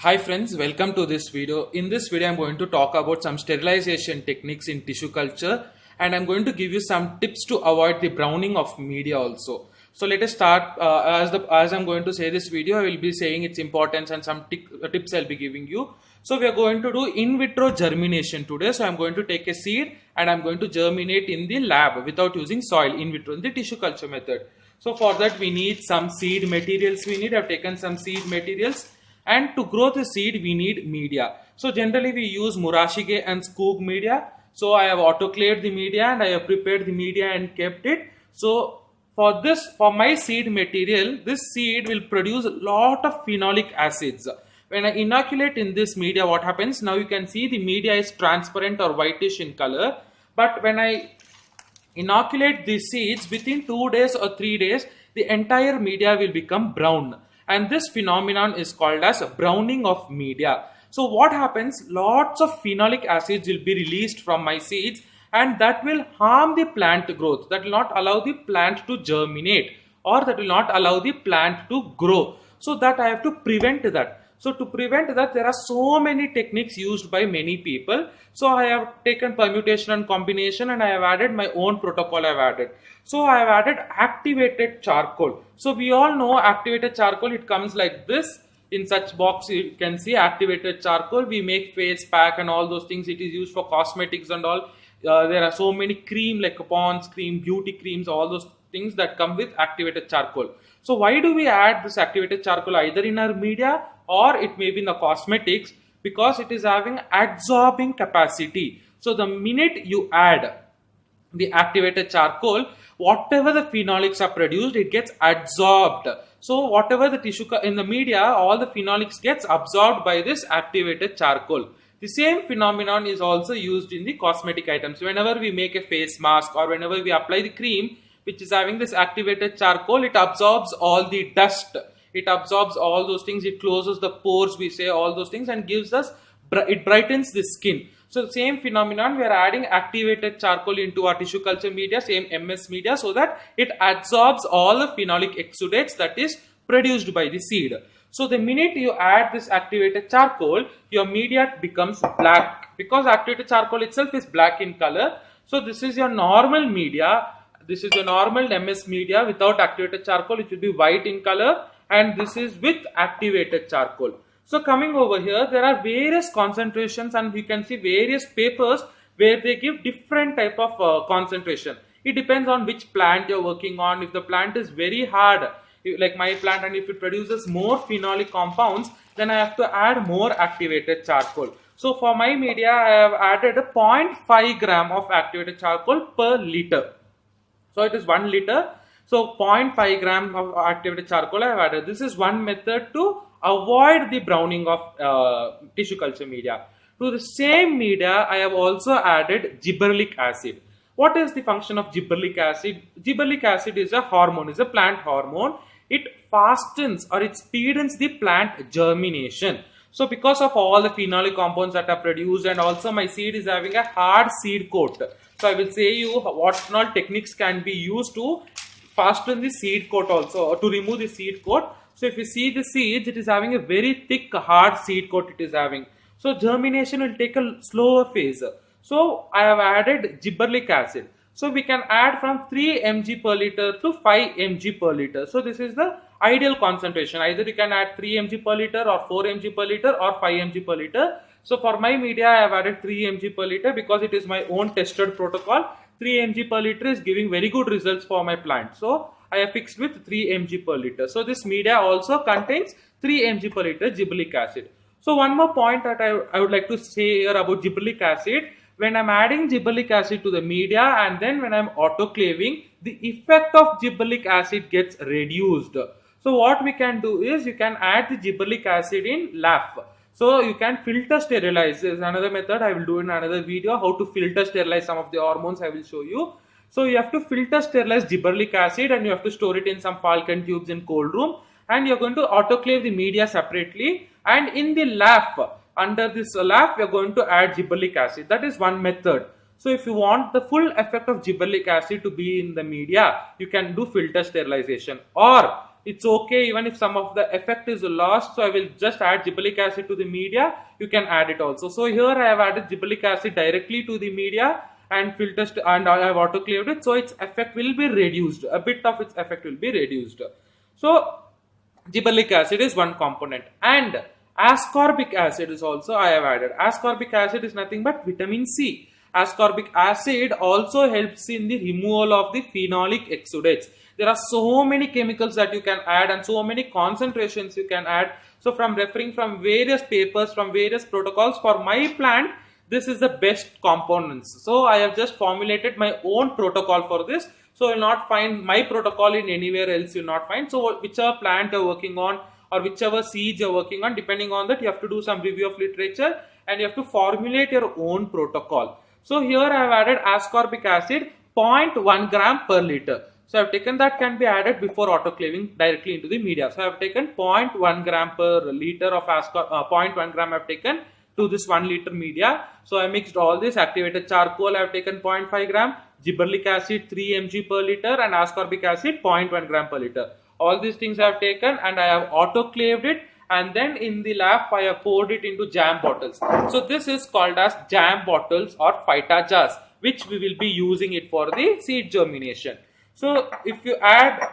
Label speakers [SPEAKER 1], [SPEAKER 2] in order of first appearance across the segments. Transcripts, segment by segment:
[SPEAKER 1] Hi friends, welcome to this video. In this video, I'm going to talk about some sterilization techniques in tissue culture, and I'm going to give you some tips to avoid the browning of media also. So let us start. As I'm going to say this video, I will be saying its importance and some tips I'll be giving you. So we are going to do in vitro germination today. So I'm going to take a seed and I'm going to germinate in the lab without using soil, in vitro, in the tissue culture method. So for that we need some seed materials. I've taken some seed materials. And to grow the seed, we need media. So generally we use Murashige and Skoog media. So I have autoclaved the media and I have prepared the media and kept it. So for my seed material, this seed will produce a lot of phenolic acids. When I inoculate in this media, what happens? Now you can see the media is transparent or whitish in color. But when I inoculate these seeds, within 2 days or 3 days, the entire media will become brown. And this phenomenon is called as browning of media. So what happens? Lots of phenolic acids will be released from my seeds, and that will harm the plant growth. That will not allow the plant to germinate, or that will not allow the plant to grow. So that I have to prevent that. So to prevent that, there are so many techniques used by many people. So I have taken permutation and combination, and I have added my own protocol I have added. So I have added activated charcoal. So we all know activated charcoal, it comes like this. In such box you can see activated charcoal. We make face pack and all those things. It is used for cosmetics and all. There are so many cream like Pond's cream, beauty creams, all those things that come with activated charcoal. So why do we add this activated charcoal either in our media or it may be in the cosmetics? Because it is having adsorbing capacity. So the minute you add the activated charcoal, whatever the phenolics are produced, it gets adsorbed. So whatever the tissue in the media, all the phenolics gets absorbed by this activated charcoal. The same phenomenon is also used in the cosmetic items. Whenever we make a face mask or whenever we apply the cream which is having this activated charcoal, it absorbs all the dust. It absorbs all those things. It closes the pores, we say, all those things, and gives us, it brightens the skin. So the same phenomenon, we are adding activated charcoal into our tissue culture media, same MS media, so that it absorbs all the phenolic exudates that is produced by the seed. So the minute you add this activated charcoal, your media becomes black, because activated charcoal itself is black in color. So this is your normal media. This is your normal MS media without activated charcoal. It will be white in color, and this is with activated charcoal. So coming over here, there are various concentrations, and we can see various papers where they give different type of concentration. It depends on which plant you're working on. If the plant is very hard, like my plant, and if it produces more phenolic compounds, then I have to add more activated charcoal. So for my media, I have added a 0.5 gram of activated charcoal per liter. So it is 1 liter. So 0.5 gram of activated charcoal I have added. This is one method to avoid the browning of tissue culture media. To the same media, I have also added gibberellic acid. What is the function of gibberellic acid? Gibberellic acid is a hormone, is a plant hormone. It fastens or it speedens the plant germination. So because of all the phenolic compounds that are produced, and also my seed is having a hard seed coat. So I will say you what all techniques can be used to fasten the seed coat also, or to remove the seed coat. So if you see the seeds, it is having a very thick hard seed coat it is having. So germination will take a slower phase. So I have added gibberellic acid. So we can add from 3 mg per liter to 5 mg per liter. So this is the ideal concentration. Either you can add 3 mg per liter or 4 mg per liter or 5 mg per liter. So for my media, I have added 3 mg per liter because it is my own tested protocol. 3 mg per liter is giving very good results for my plant. So I have fixed with 3 mg per liter. So this media also contains 3 mg per liter gibberellic acid. So one more point that I would like to say here about gibberellic acid. When I am adding gibberellic acid to the media and then when I am autoclaving, the effect of gibberellic acid gets reduced. So what we can do is you can add the gibberellic acid in LAF. So you can filter sterilize. This is another method I will do in another video, how to filter sterilize some of the hormones I will show you. So you have to filter sterilize gibberellic acid and you have to store it in some Falcon tubes in cold room, and you're going to autoclave the media separately, and in the LAF, under this LAF, we are going to add gibberellic acid. That is one method. So if you want the full effect of gibberellic acid to be in the media, you can do filter sterilization. Or it's okay even if some of the effect is lost. So I will just add gibberellic acid to the media. You can add it also. So here I have added gibberellic acid directly to the media and and I have autoclaved it, so its effect will be reduced. A bit of its effect will be reduced. So gibberellic acid is one component, and ascorbic acid is also I have added. Ascorbic acid is nothing but vitamin C. Ascorbic acid also helps in the removal of the phenolic exudates. There are so many chemicals that you can add and so many concentrations you can add. So from referring from various papers, from various protocols, for my plant, this is the best components. So I have just formulated my own protocol for this. So you will not find my protocol in anywhere else. You will not find. So whichever plant you are working on or whichever seeds you are working on, depending on that, you have to do some review of literature and you have to formulate your own protocol. So here I have added ascorbic acid 0.1 gram per liter. So I have taken that can be added before autoclaving directly into the media. So I have taken 0.1 gram per liter of 0.1 gram I have taken to this 1 liter media. So I mixed all this. Activated charcoal I have taken 0.5 gram, gibberellic acid 3 mg per liter and ascorbic acid 0.1 gram per liter. All these things I have taken and I have autoclaved it, and then in the lab I have poured it into jam bottles. So this is called as jam bottles or phyta jars, which we will be using it for the seed germination. So if you add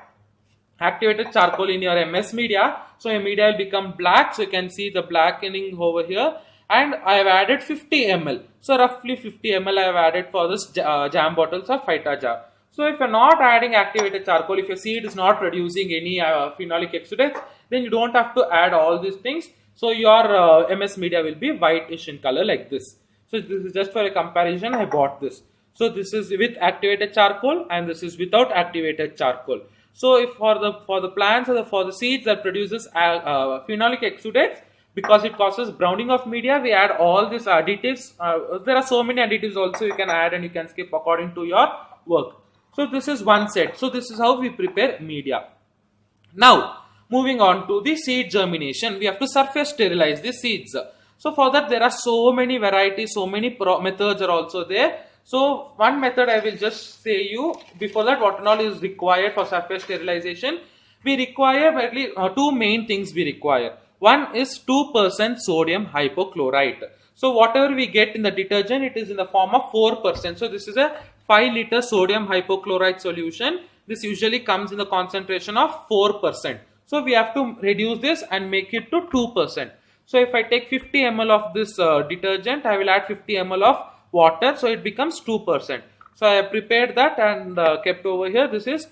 [SPEAKER 1] activated charcoal in your MS media, so your media will become black. So you can see the blackening over here, and I have added 50 ml. So roughly 50 ml I have added for this jam bottles of phyta jar. So if you are not adding activated charcoal, if your seed is not producing any phenolic exudates, then you don't have to add all these things. So your MS media will be whitish in color like this. So this is just for a comparison. I bought this. So this is with activated charcoal and this is without activated charcoal. So if for the plants or for the seeds that produces phenolic exudates, because it causes browning of media, we add all these additives. There are so many additives also you can add and you can skip according to your work. So this is one set. So this is how we prepare media. Now moving on to the seed germination, we have to surface sterilize the seeds. So for that there are so many varieties, so many methods are also there. So one method I will just say you. Before that, what all is required for surface sterilization? We require mainly two main things we require. One is 2% sodium hypochlorite. So whatever we get in the detergent, it is in the form of 4%. So this is a 5 liter sodium hypochlorite solution. This usually comes in the concentration of 4%. So we have to reduce this and make it to 2%. So if I take 50 ml of this detergent, I will add 50 ml of water, so it becomes 2%. So I have prepared that and kept over here. This is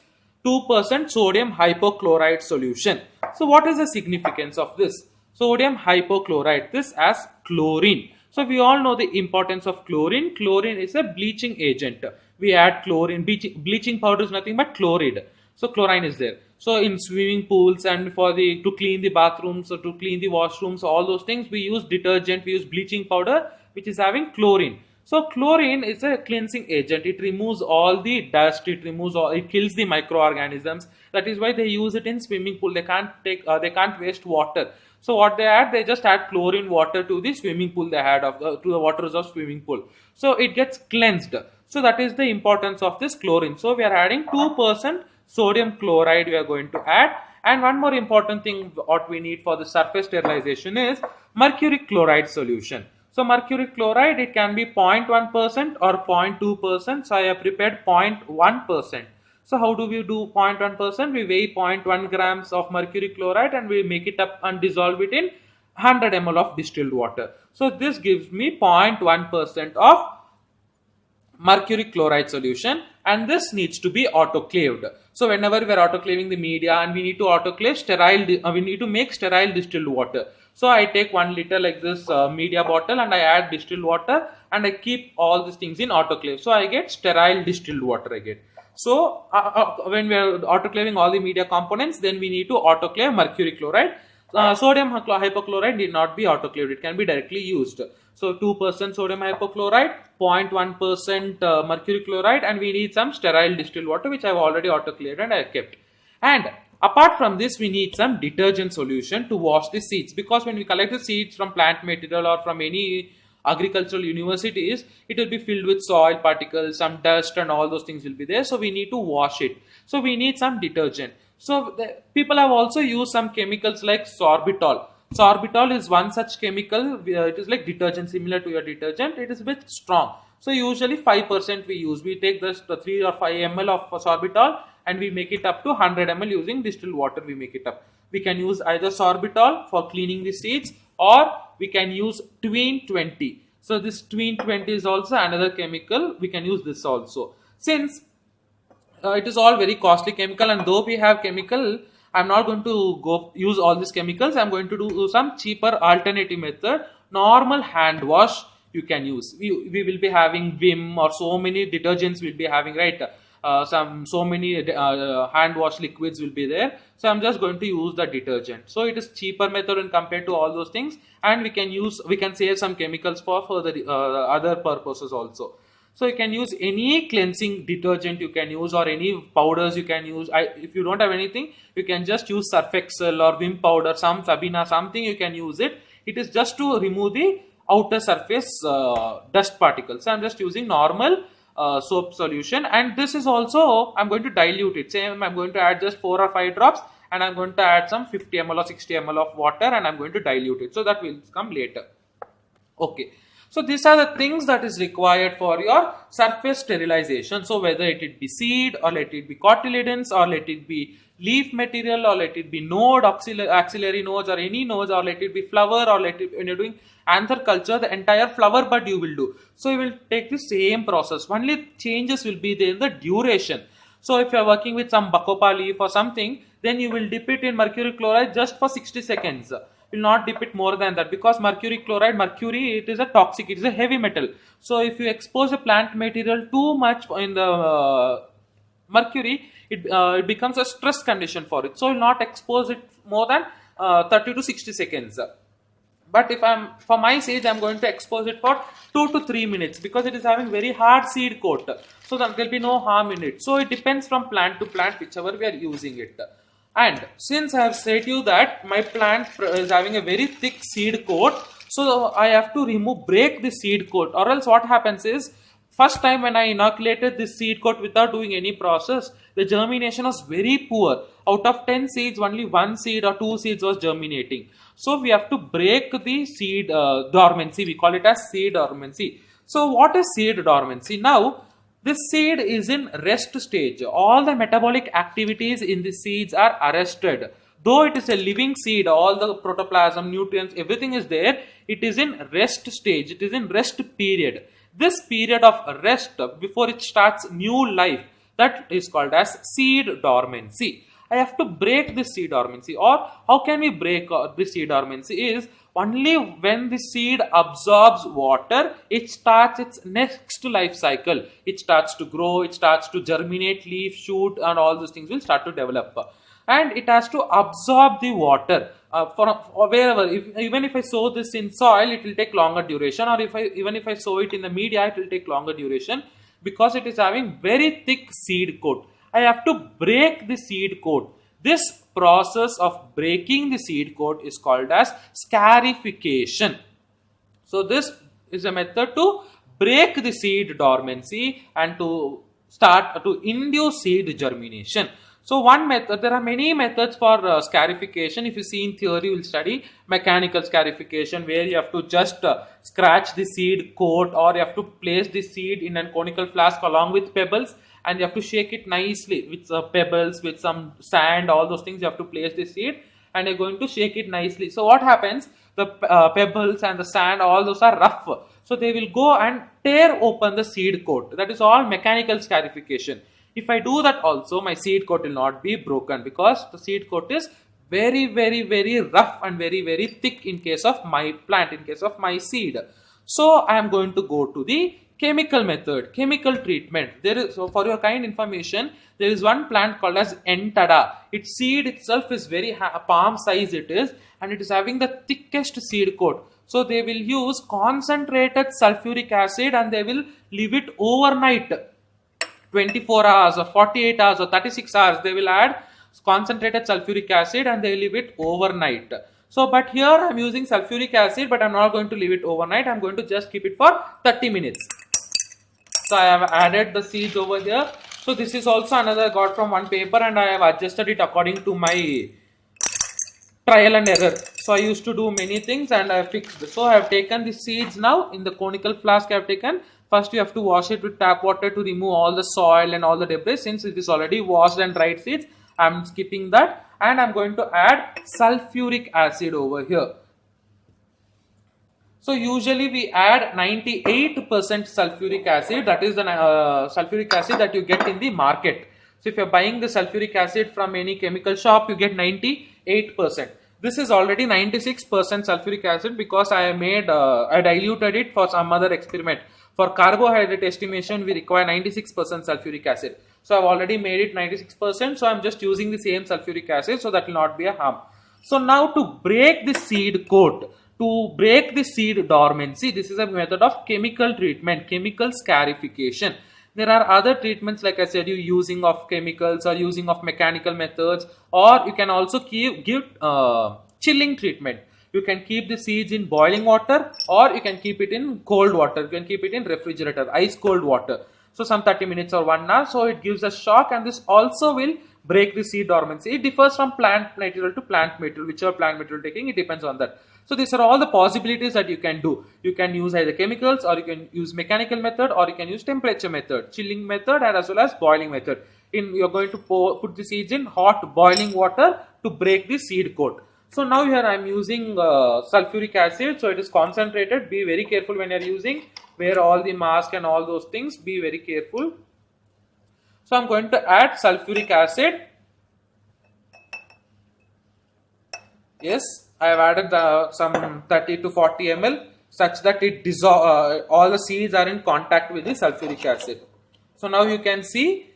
[SPEAKER 1] 2% sodium hypochlorite solution. So what is the significance of this? Sodium hypochlorite, this as chlorine. So we all know the importance of chlorine. Chlorine is a bleaching agent. We add chlorine. Bleaching powder is nothing but chloride. So chlorine is there. So in swimming pools and to clean the bathrooms or to clean the washrooms, all those things, we use detergent, we use bleaching powder which is having chlorine. So chlorine is a cleansing agent. It removes all the dust. It kills the microorganisms. That is why they use it in swimming pool. They can't waste water. So what they add, they just add chlorine water to the swimming pool they had to the waters of swimming pool. So it gets cleansed. So that is the importance of this chlorine. So we are adding 2% sodium chloride we are going to add. And one more important thing what we need for the surface sterilization is mercury chloride solution. So mercury chloride, it can be 0.1% or 0.2%. So I have prepared 0.1%. So how do we do 0.1%? We weigh 0.1 grams of mercury chloride and we make it up and dissolve it in 100 ml of distilled water. So this gives me 0.1% of mercury chloride solution, and this needs to be autoclaved. So whenever we are autoclaving the media and we need to autoclave we need to make sterile distilled water. So I take 1 liter like this media bottle and I add distilled water and I keep all these things in autoclave. So I get sterile distilled water again. So when we are autoclaving all the media components, then we need to autoclave mercury chloride. Sodium hypochlorite need not be autoclaved. It can be directly used. So 2% sodium hypochlorite, 0.1% mercury chloride, and we need some sterile distilled water which I have already autoclaved and I have kept. And apart from this, we need some detergent solution to wash the seeds, because when we collect the seeds from plant material or from any agricultural universities, it will be filled with soil particles, some dust and all those things will be there. So we need to wash it. So we need some detergent. So people have also used some chemicals like sorbitol. Sorbitol is one such chemical. It is like detergent, similar to your detergent. It is a bit strong. So usually 5% we use. We take the 3 or 5 ml of sorbitol and we make it up to 100 ml using distilled water. We make it up. We can use either sorbitol for cleaning the seeds, or we can use tween 20. So this tween 20 is also another chemical. We can use this also. Since it is all very costly chemical, and though we have chemical, I'm not going to go use all these chemicals. I'm going to do some cheaper alternative method. Normal hand wash you can use. We will be having Vim, or so many detergents we'll be having, right? So many hand wash liquids will be there. So I'm just going to use the detergent. So it is cheaper method when compared to all those things, and we can save some chemicals for the other purposes also. So you can use any cleansing detergent you can use, or any powders you can use. If you don't have anything, you can just use Surf Excel or Vim powder, some Sabina, something you can use it. It is just to remove the outer surface dust particles. So I'm just using normal soap solution, and this is also, I'm going to dilute it. Say I'm going to add just 4 or 5 drops, and I'm going to add some 50 ml or 60 ml of water, and I'm going to dilute it. So that will come later. Okay. So these are the things that is required for your surface sterilization. So whether it be seed, or let it be cotyledons, or let it be leaf material, or let it be node, axillary nodes, or any nodes, or let it be flower, or let it, when you're doing anther culture, the entire flower bud you will do. So you will take the same process. Only changes will be there in the duration. So if you are working with some bacopa leaf or something, then you will dip it in mercury chloride just for 60 seconds. Will not dip it more than that, because mercury chloride, it is a toxic, it is a heavy metal. So if you expose a plant material too much in the mercury, it becomes a stress condition for it. So you will not expose it more than 30 to 60 seconds. But if for my seeds, I'm going to expose it for 2 to 3 minutes, because it is having very hard seed coat. So there will be no harm in it. So it depends from plant to plant, whichever we are using it. And since I have said you that my plant is having a very thick seed coat, so I have to break the seed coat, or else what happens is, first time when I inoculated this seed coat without doing any process, the germination was very poor. Out of 10 seeds, only 1 seed or 2 seeds was germinating. So we have to break the seed dormancy. We call it as seed dormancy. So what is seed dormancy? Now, this seed is in rest stage. All the metabolic activities in the seeds are arrested. Though it is a living seed, all the protoplasm, nutrients, everything is there. It is in rest stage. It is in rest period. This period of rest before it starts new life, that is called as seed dormancy. I have to break this seed dormancy. Or how can we break this seed dormancy? Is only when the seed absorbs water, it starts its next life cycle. It starts to grow, it starts to germinate, leaf, shoot, and all those things will start to develop. And it has to absorb the water or wherever. Even if I sow this in soil, it will take longer duration. Or even if I sow it in the media, it will take longer duration, because it is having very thick seed coat. I have to break the seed coat. This process of breaking the seed coat is called as scarification. So this is a method to break the seed dormancy and to start to induce seed germination. So one method, there are many methods for scarification. If you see in theory, you will study mechanical scarification, where you have to just scratch the seed coat, or you have to place the seed in a conical flask along with pebbles, and you have to shake it nicely with pebbles, with some sand, all those things. You have to place the seed, and you're going to shake it nicely. So what happens? The pebbles and the sand, all those are rough. So they will go and tear open the seed coat. That is all mechanical scarification. If I do that also, my seed coat will not be broken, because the seed coat is very, very, very rough and very, very thick in case of my plant, in case of my seed. So I am going to go to the chemical method, chemical treatment. So for your kind information, there is one plant called as entada. Its seed itself is very palm size it is, and it is having the thickest seed coat. So they will use concentrated sulfuric acid, and they will leave it overnight. 24 hours or 48 hours or 36 hours, they will add concentrated sulfuric acid, and they will leave it overnight. So, but here I am using sulfuric acid, but I am not going to leave it overnight. I am going to just keep it for 30 minutes. So I have added the seeds over here. So this is also another I got from one paper, and I have adjusted it according to my trial and error. So I used to do many things and I fixed. So I have taken the seeds now in the conical flask. I have taken. First you have to wash it with tap water to remove all the soil and all the debris. Since it is already washed and dried seeds, I am skipping that, and I am going to add sulfuric acid over here. So usually we add 98% sulfuric acid. That is the sulfuric acid that you get in the market. So if you are buying the sulfuric acid from any chemical shop, you get 98%. This is already 96% sulfuric acid because I diluted it for some other experiment. For carbohydrate estimation, we require 96% sulfuric acid. So I've already made it 96%. So I'm just using the same sulfuric acid, so that will not be a harm. So now to break the seed coat, to break the seed dormancy, this is a method of chemical treatment, chemical scarification. There are other treatments, like I said, you using of chemicals or using of mechanical methods, or you can also give chilling treatment. You can keep the seeds in boiling water, or you can keep it in cold water. You can keep it in refrigerator, ice cold water. So some 30 minutes or 1 hour. So it gives a shock, and this also will break the seed dormancy. It differs from plant material to plant material. Whichever plant material taking, it depends on that. So these are all the possibilities that you can do. You can use either chemicals, or you can use mechanical method, or you can use temperature method, chilling method, and as well as boiling method. You're going to put the seeds in hot boiling water to break the seed coat. So now here I am using sulfuric acid. So it is concentrated. Be very careful when you are using. Wear all the mask and all those things. Be very careful. So I am going to add sulfuric acid. Yes, I have added some 30 to 40 ml such that it dissolve. All the seeds are in contact with the sulfuric acid. So now you can see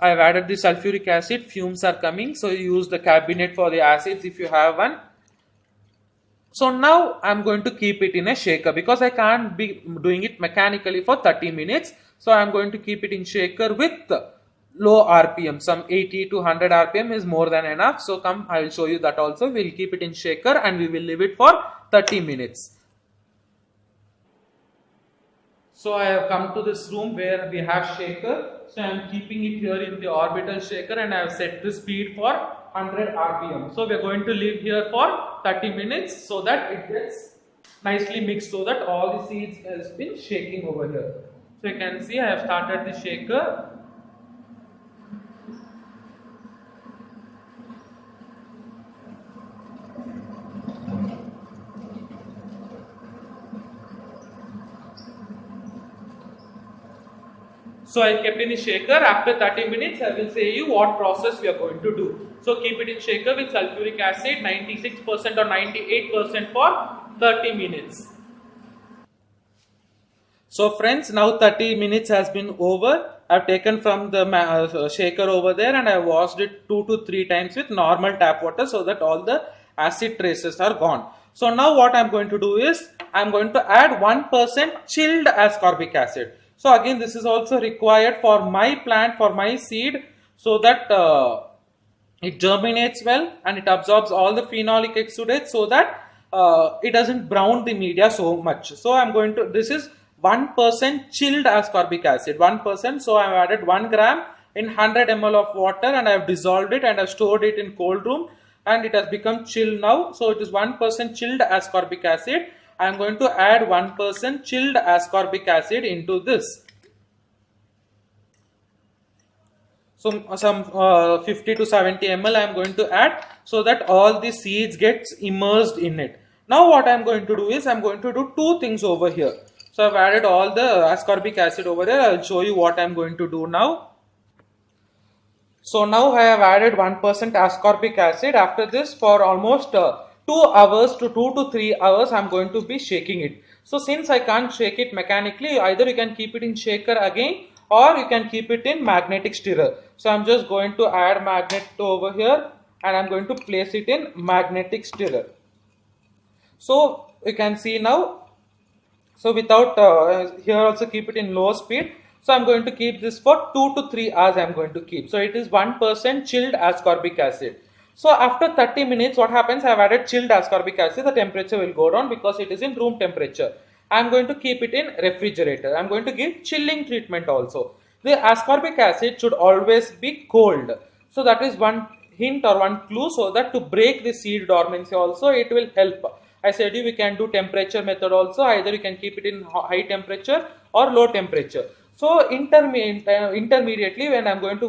[SPEAKER 1] I have added the sulfuric acid. Fumes are coming. So you use the cabinet for the acids if you have one. So now I am going to keep it in a shaker because I can't be doing it mechanically for 30 minutes. So I am going to keep it in shaker with low RPM. Some 80 to 100 RPM is more than enough. So come, I will show you that also. We will keep it in shaker and we will leave it for 30 minutes. So I have come to this room where we have shaker. So I am keeping it here in the orbital shaker, and I have set the speed for 100 RPM. So we are going to leave here for 30 minutes so that it gets nicely mixed, so that all the seeds has been shaking over here. So you can see I have started the shaker. So I kept in the shaker. After 30 minutes, I will say you what process we are going to do. So keep it in shaker with sulfuric acid 96% or 98% for 30 minutes. So friends, now 30 minutes has been over. I have taken from the shaker over there, and I have washed it 2 to 3 times with normal tap water so that all the acid traces are gone. So now what I am going to do is I am going to add 1% chilled ascorbic acid. So again, this is also required for my plant, for my seed, so that it germinates well and it absorbs all the phenolic exudates, so that it doesn't brown the media so much. So I am going to, this is 1% chilled ascorbic acid, 1%. So I have added 1 gram in 100 ml of water, and I have dissolved it and I have stored it in cold room, and it has become chill now. So it is 1% chilled ascorbic acid. I am going to add 1% chilled ascorbic acid into this. So some 50 to 70 ml I am going to add, so that all the seeds gets immersed in it. Now what I am going to do is I am going to do 2 things over here. So I have added all the ascorbic acid over there. I will show you what I am going to do now. So now I have added 1% ascorbic acid. After this, for almost 2 hours to 2 to 3 hours, I am going to be shaking it. So since I can't shake it mechanically, either you can keep it in shaker again, or you can keep it in magnetic stirrer. So I am just going to add magnet over here, and I am going to place it in magnetic stirrer. So you can see now. So without here also keep it in low speed. So I am going to keep this for 2 to 3 hours. I am going to keep. So it is 1% chilled ascorbic acid. So after 30 minutes, what happens? I have added chilled ascorbic acid. The temperature will go down because it is in room temperature. I am going to keep it in refrigerator. I am going to give chilling treatment also. the ascorbic acid should always be cold. So that is one hint or one clue, so that to break the seed dormancy also it will help. I said you we can do temperature method also, either you can keep it in high temperature or low temperature. So intermediately, when I am going to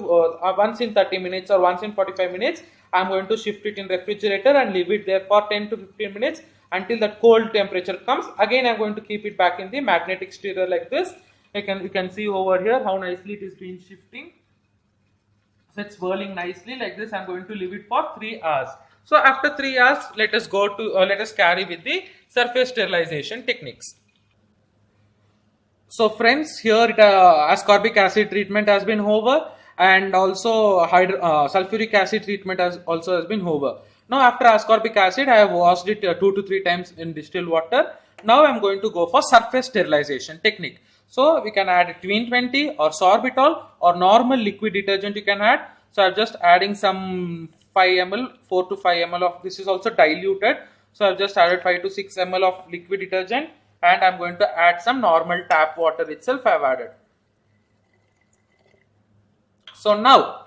[SPEAKER 1] once in 30 minutes or once in 45 minutes, I am going to shift it in refrigerator and leave it there for 10 to 15 minutes until that cold temperature comes. Again I am going to keep it back in the magnetic stirrer like this. You can see over here how nicely it is been shifting. So it's swirling nicely like this. I am going to leave it for 3 hours. So after 3 hours, let us carry with the surface sterilization techniques. So friends, here ascorbic acid treatment has been over, and also sulfuric acid treatment has been over. Now after ascorbic acid, I have washed it 2 to 3 times in distilled water. Now I am going to go for surface sterilization technique. So we can add twin 20 or sorbitol or normal liquid detergent you can add. So I am just adding some 5 ml, 4 to 5 ml of this is also diluted. So I have just added 5 to 6 ml of liquid detergent, and I am going to add some normal tap water itself I have added. So now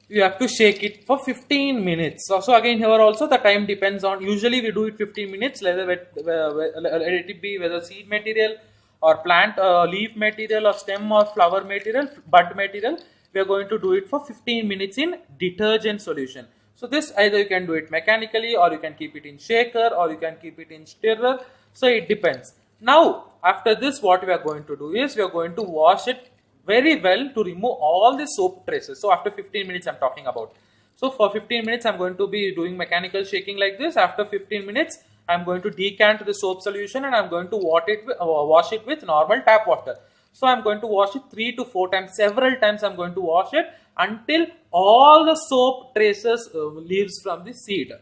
[SPEAKER 1] you have to shake it for 15 minutes. So again here also the time depends on, usually we do it 15 minutes, let it be whether seed material or plant leaf material or stem or flower material, bud material, we are going to do it for 15 minutes in detergent solution. So this either you can do it mechanically, or you can keep it in shaker, or you can keep it in stirrer. So it depends. Now after this, what we are going to do is we are going to wash it very well to remove all the soap traces. So after 15 minutes I am talking about. So for 15 minutes I am going to be doing mechanical shaking like this. After 15 minutes I am going to decant the soap solution, and I am going to wash it with normal tap water. So I am going to wash it 3 to 4 times, several times I am going to wash it until all the soap traces leaves from the seed.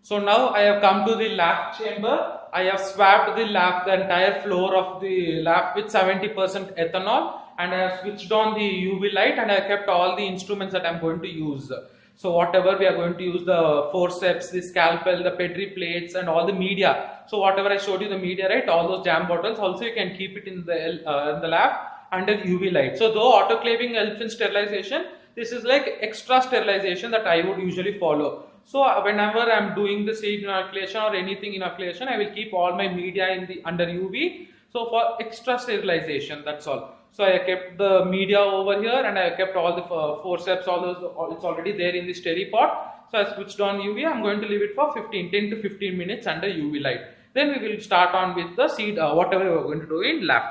[SPEAKER 1] So now I have come to the lab chamber. I have swabbed the entire floor of the lab with 70% ethanol, and I have switched on the UV light, and I have kept all the instruments that I am going to use. So whatever we are going to use, the forceps, the scalpel, the petri plates, and all the media. So whatever I showed you the media, right, all those jam bottles, also you can keep it in the lab under UV light. So though autoclaving helps in sterilization, this is like extra sterilization that I would usually follow. So whenever I am doing the seed inoculation or anything inoculation, I will keep all my media under UV. So for extra sterilization, that's all. So I kept the media over here, and I kept all the forceps, all those, it's already there in the steri pot. So I switched on UV. I'm going to leave it for 10 to 15 minutes under UV light. Then we will start on with the seed, whatever we are going to do in lab.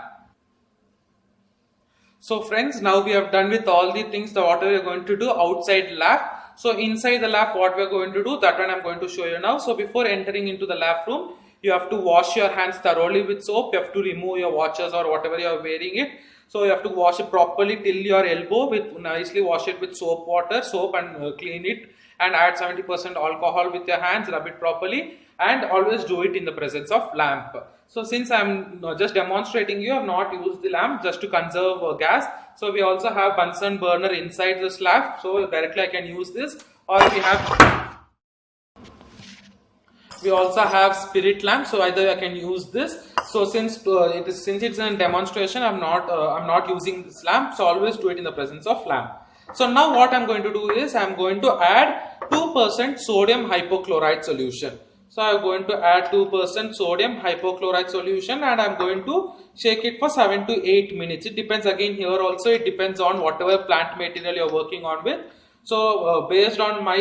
[SPEAKER 1] So friends, now we have done with all the things, whatever we are going to do outside lab. So inside the lab, what we are going to do, that one I am going to show you now. So before entering into the lab room, you have to wash your hands thoroughly with soap. You have to remove your watches or whatever you are wearing it. So you have to wash it properly till your elbow, nicely wash it with soap and clean it, and add 70% alcohol with your hands, rub it properly, and always do it in the presence of lamp. So since I am just demonstrating you, I have not used the lamp just to conserve gas. So we also have Bunsen burner inside the slab, so directly I can use this, or we also have spirit lamp, so either I can use this. So since it's a demonstration, I'm not using this lamp, so always do it in the presence of lamp. So now what I'm going to do is I'm going to add 2% sodium hypochlorite solution. So I'm going to add 2% sodium hypochlorite solution, and I'm going to shake it for 7 to 8 minutes. It depends, again here also it depends on whatever plant material you're working on with. So based on my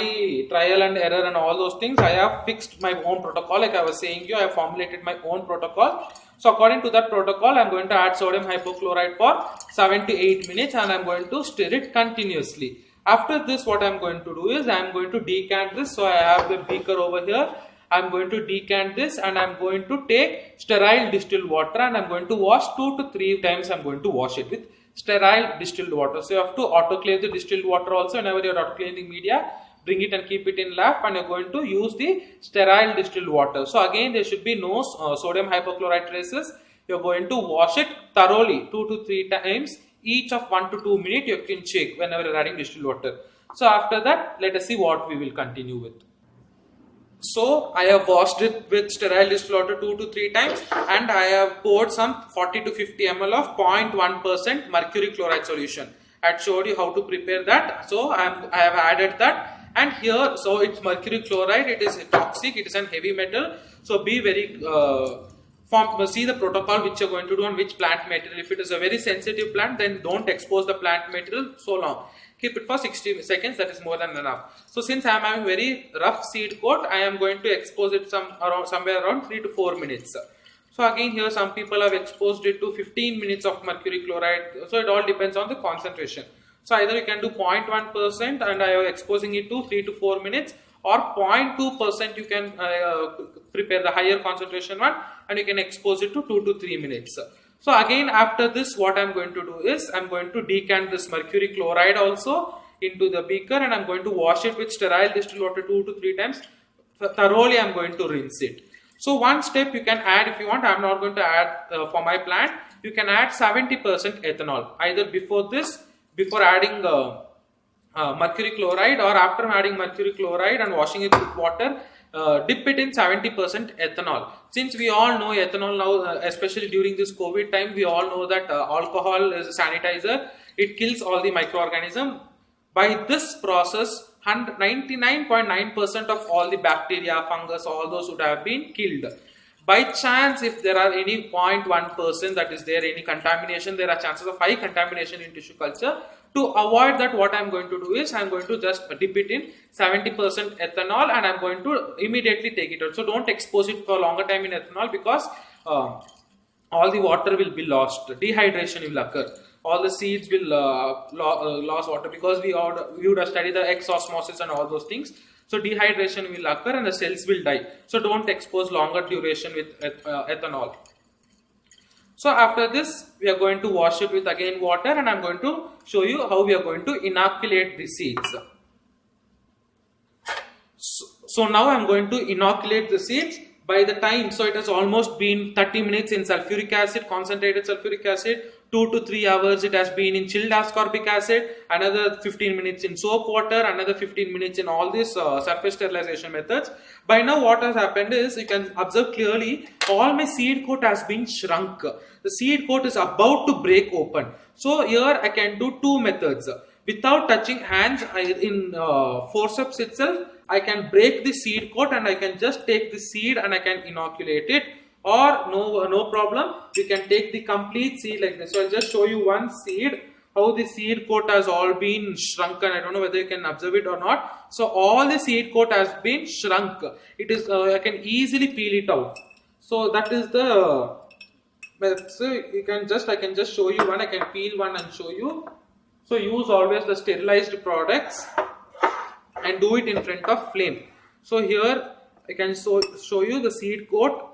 [SPEAKER 1] trial and error and all those things, I have fixed my own protocol. Like I was saying you, I have formulated my own protocol. So according to that protocol, I'm going to add sodium hypochlorite for 7 to 8 minutes, and I'm going to stir it continuously. After this, what I'm going to do is I'm going to decant this. So I have the beaker over here. I'm going to decant this, and I'm going to take sterile distilled water, and I'm going to wash 2 to 3 times. I'm going to wash it with sterile distilled water. So you have to autoclave the distilled water also. Whenever you're autoclaving media, bring it and keep it in lab, and you're going to use the sterile distilled water. So again, there should be no sodium hypochlorite traces. You're going to wash it thoroughly 2 to 3 times, each of 1 to 2 minutes. You can shake whenever you're adding distilled water. So after that, let us see what we will continue with. So I have washed it with sterile distilled water 2 to 3 times, and I have poured some 40 to 50 ml of 0.1% mercury chloride solution. I had showed you how to prepare that. So I have added that, and here, so it's mercury chloride, it is toxic, it is an heavy metal. So be very see the protocol which you are going to do on which plant material. If it is a very sensitive plant, then don't expose the plant material so long. Keep it for 60 seconds, that is more than enough. So since I am having very rough seed coat, I am going to expose it somewhere around 3 to 4 minutes. So again, here some people have exposed it to 15 minutes of mercury chloride. So it all depends on the concentration. So either you can do 0.1% and I am exposing it to 3 to 4 minutes, or 0.2% you can prepare the higher concentration one and you can expose it to 2 to 3 minutes. So again, after this, what I am going to do is I am going to decant this mercury chloride also into the beaker, and I am going to wash it with sterile distilled water 2 to 3 times. Thoroughly I am going to rinse it. So one step you can add if you want. I am not going to add for my plant. You can add 70% ethanol either before adding mercury chloride, or after adding mercury chloride and washing it with water. Dip it in 70% ethanol. Since we all know ethanol now, especially during this COVID time, we all know that alcohol is a sanitizer. It kills all the microorganisms. By this process, 99.9% of all the bacteria, fungus, all those would have been killed. By chance, if there are any 0.1% that is there, any contamination, there are chances of high contamination in tissue culture. To avoid that, what I am going to do is I am going to just dip it in 70% ethanol and I am going to immediately take it out. So don't expose it for a longer time in ethanol, because all the water will be lost. Dehydration will occur. All the seeds will lose water, because we would have studied the X-osmosis and all those things. So dehydration will occur and the cells will die. So don't expose longer duration with ethanol. So after this, we are going to wash it with again water, and I am going to show you how we are going to inoculate the seeds. So now I am going to inoculate the seeds. By the time, so it has almost been 30 minutes in sulfuric acid, concentrated sulfuric acid, 2 to 3 hours it has been in chilled ascorbic acid, another 15 minutes in soap water, another 15 minutes in all these surface sterilization methods. By now what has happened is, you can observe clearly, all my seed coat has been shrunk. The seed coat is about to break open. So here I can do two methods. Without touching hands, in forceps itself, I can break the seed coat and I can just take the seed and I can inoculate it. Or no problem, you can take the complete seed like this. So I'll just show you one seed, how the seed coat has all been shrunken. I don't know whether you can observe it or not. So all the seed coat has been shrunk. It is I can easily peel it out. So that is the so I can just show you one. I can peel one and show you. So use always the sterilized products and do it in front of flame. So here I can show you the seed coat.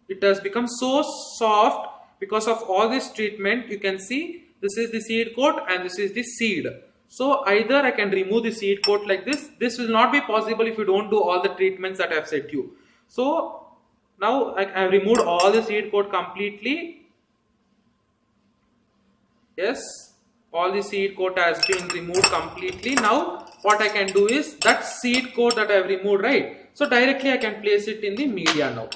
[SPEAKER 1] It has become so soft because of all this treatment. You can see this is the seed coat and this is the seed. So either I can remove the seed coat like this. This will not be possible if you don't do all the treatments that I have said to you. So now I have removed all the seed coat completely. Yes, all the seed coat has been removed completely. Now what I can do is, that seed coat that I have removed, right? So directly I can place it in the media now.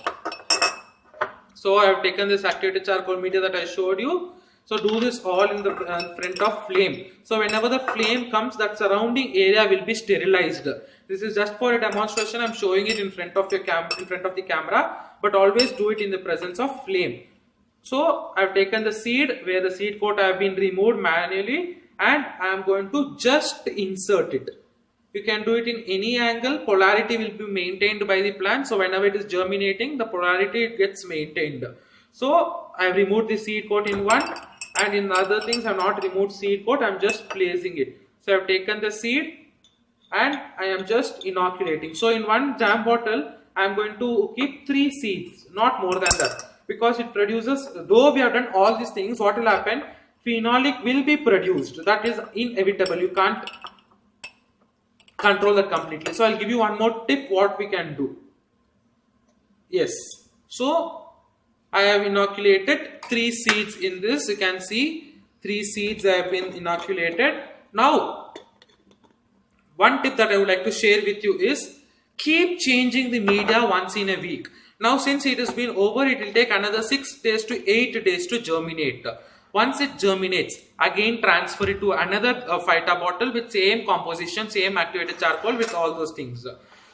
[SPEAKER 1] So I have taken this activated charcoal media that I showed you. So do this all in the front of flame. So whenever the flame comes, that surrounding area will be sterilized. This is just for a demonstration. I am showing it in front of the camera, but always do it in the presence of flame. So I have taken the seed, where the seed coat I have been removed manually, and I am going to just insert it. You can do it in any angle. Polarity will be maintained by the plant. So whenever it is germinating, the polarity gets maintained. So I have removed the seed coat in one, and in other things I have not removed seed coat. I am just placing it. So I have taken the seed and I am just inoculating. So in one jam bottle, I am going to keep 3 seeds, not more than that, because it produces, though we have done all these things, what will happen? Phenolic will be produced. That is inevitable. You can't control that completely. So I'll give you one more tip what we can do. Yes. So I have inoculated 3 seeds in this. You can see 3 seeds have been inoculated. Now one tip that I would like to share with you is, Keep changing the media once in a week. Now since it has been over, it will take another 6 days to 8 days to germinate. Once it germinates, again transfer it to another Phyta bottle with same composition, same activated charcoal with all those things.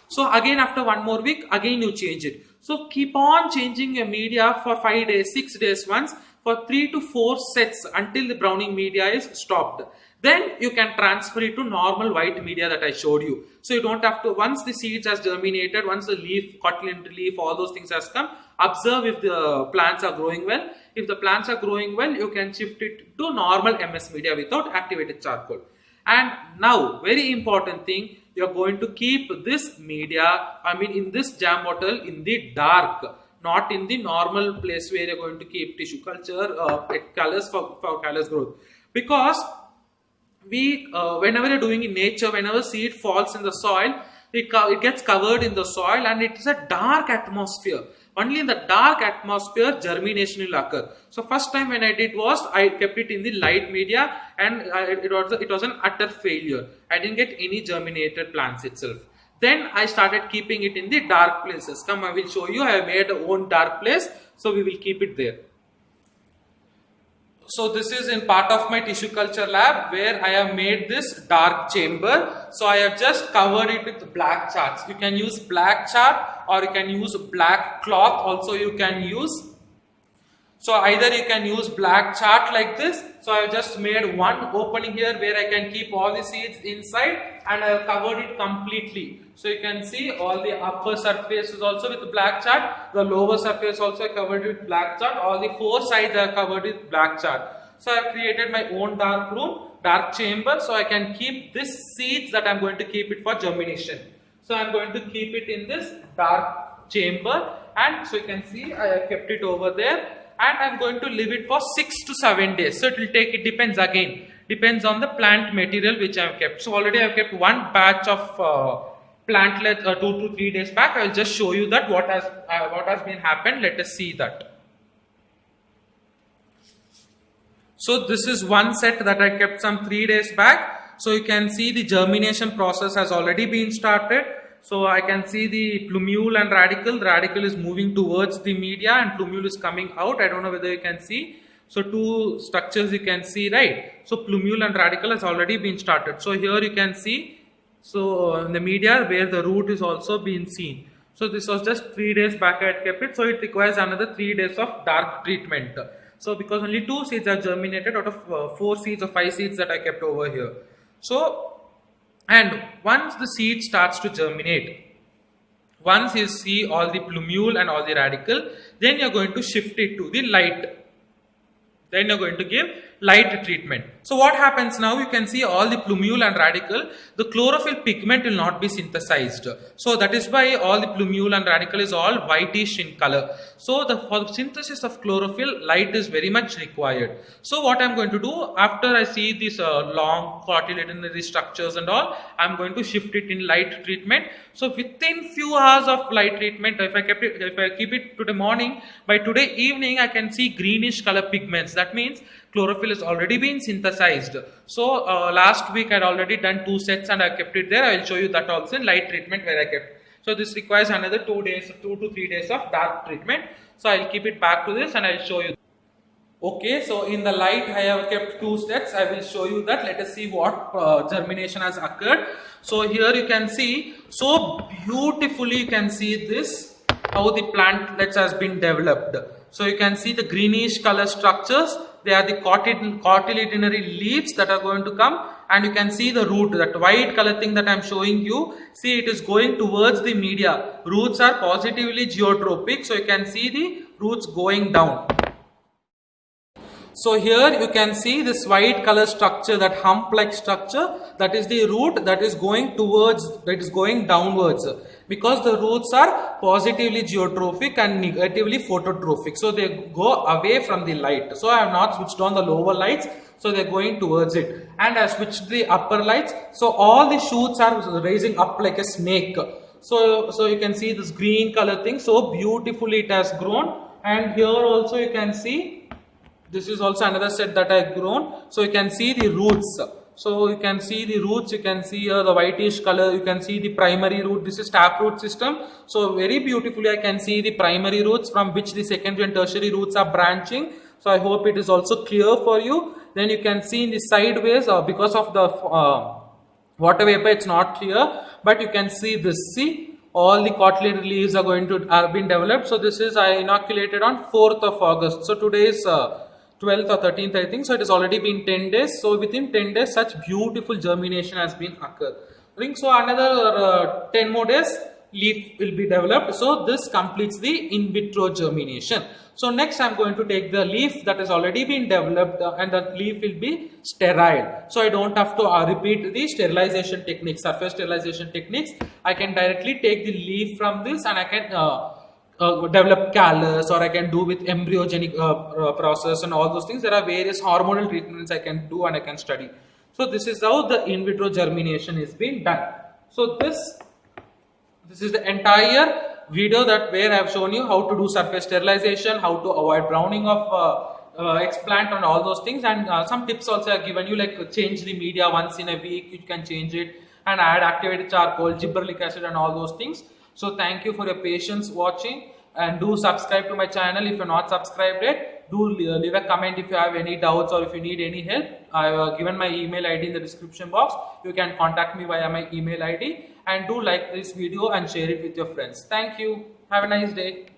[SPEAKER 1] So again after one more week, again you change it. So keep on changing your media for 5 days, 6 days once, for 3 to 4 sets until the browning media is stopped. Then you can transfer it to normal white media that I showed you. So you don't have to, once the seeds has germinated, once the leaf, cotyledon leaf, all those things has come, observe if the plants are growing well. If the plants are growing well, you can shift it to normal MS media without activated charcoal. And now, very important thing, you are going to keep this media, in this jam bottle in the dark, not in the normal place where you are going to keep tissue culture, colors for colors growth. Because whenever you're doing in nature, whenever seed falls in the soil, it gets covered in the soil and it is a dark atmosphere. Only in the dark atmosphere germination will occur. So first time when I did was I kept it in the light media and it was an utter failure. I didn't get any germinated plants itself. Then I started keeping it in the dark places. Come, I will show you. I have made a own dark place, so we will keep it there. So this is in part of my tissue culture lab where I have made this dark chamber. So I have just covered it with black charts. You can use black chart or you can use black cloth also you can use. So either you can use black chart like this. So I have just made one opening here where I can keep all the seeds inside and I have covered it completely. So you can see all the upper surface is also with black chart, the lower surface also covered with black chart, all the 4 sides are covered with black chart. So I have created my own dark room, dark chamber, so I can keep this seeds that I am going to keep it for germination. So I am going to keep it in this dark chamber and so you can see I have kept it over there. And I am going to leave it for 6 to 7 days. So it will take, it depends again, depends on the plant material which I have kept. So already I have kept one batch of plantlet 2 to 3 days back. I will just show you that what has been happened. Let us see that. So this is one set that I kept some 3 days back. So you can see the germination process has already been started. So I can see the plumule and radicle. The radicle is moving towards the media and plumule is coming out. I don't know whether you can see. So 2 structures you can see, right? So plumule and radicle has already been started. So here you can see. So in the media where the root is also being seen. So this was just 3 days back I had kept it. So it requires another 3 days of dark treatment. So because only 2 seeds are germinated out of 4 seeds or 5 seeds that I kept over here. So and once the seed starts to germinate, once you see all the plumule and all the radicle, then you are going to shift it to the light. Then you are going to give light treatment. So what happens now, you can see all the plumule and radicle, the chlorophyll pigment will not be synthesized. So that is why all the plumule and radicle is all whitish in color. So for the synthesis of chlorophyll, light is very much required. So what I am going to do, after I see these long cotyledonary structures and all, I am going to shift it in light treatment. So within few hours of light treatment, if I keep it to the morning, by today evening I can see greenish color pigments. That means chlorophyll has already been synthesized. So last week I had already done 2 sets and I kept it there. I will show you that also in light treatment where I kept. So this requires another 2 to 3 days of dark treatment. So I will keep it back to this and I will show you. Okay, so in the light I have kept 2 sets. I will show you that. Let us see what germination has occurred. So here you can see, so beautifully you can see this, how the plantlets has been developed. So you can see the greenish color structures. They are the cotyledonary leaves that are going to come, and you can see the root, that white color thing that I am showing you. See, it is going towards the media. Roots are positively geotropic, so you can see the roots going down. So here you can see this white color structure, that hump like structure, that is the root that is going downwards, because the roots are positively geotrophic and negatively phototrophic. So they go away from the light. So I have not switched on the lower lights, so they are going towards it, and I have switched the upper lights. So all the shoots are raising up like a snake. So you can see this green color thing, so beautifully it has grown. And here also you can see, this is also another set that I have grown. So you can see the roots. So you can see the roots, you can see the whitish color, you can see the primary root. This is taproot system. So very beautifully I can see the primary roots from which the secondary and tertiary roots are branching. So I hope it is also clear for you. Then you can see in the sideways because of the water vapor it's not clear, but you can see this. See, all the cotyledon leaves are been developed. So this is I inoculated on 4th of August. So today is 12th or 13th I think. So it has already been 10 days. So within 10 days such beautiful germination has been occurred. So another 10 more days leaf will be developed. So this completes the in vitro germination. So next I am going to take the leaf that has already been developed and the leaf will be sterile. So I don't have to repeat the sterilization techniques, surface sterilization techniques. I can directly take the leaf from this and I can develop callus, or I can do with embryogenic process and all those things. There are various hormonal treatments I can do and I can study. So this is how the in vitro germination is being done. So this is the entire video where I have shown you how to do surface sterilization, how to avoid browning of explant and all those things, and some tips also I have given you, like change the media once in a week, you can change it, and add activated charcoal, gibberellic acid and all those things. So thank you for your patience watching, and do subscribe to my channel if you are not subscribed yet. Do leave a comment if you have any doubts or if you need any help. I have given my email ID in the description box. You can contact me via my email ID, and do like this video and share it with your friends. Thank you. Have a nice day.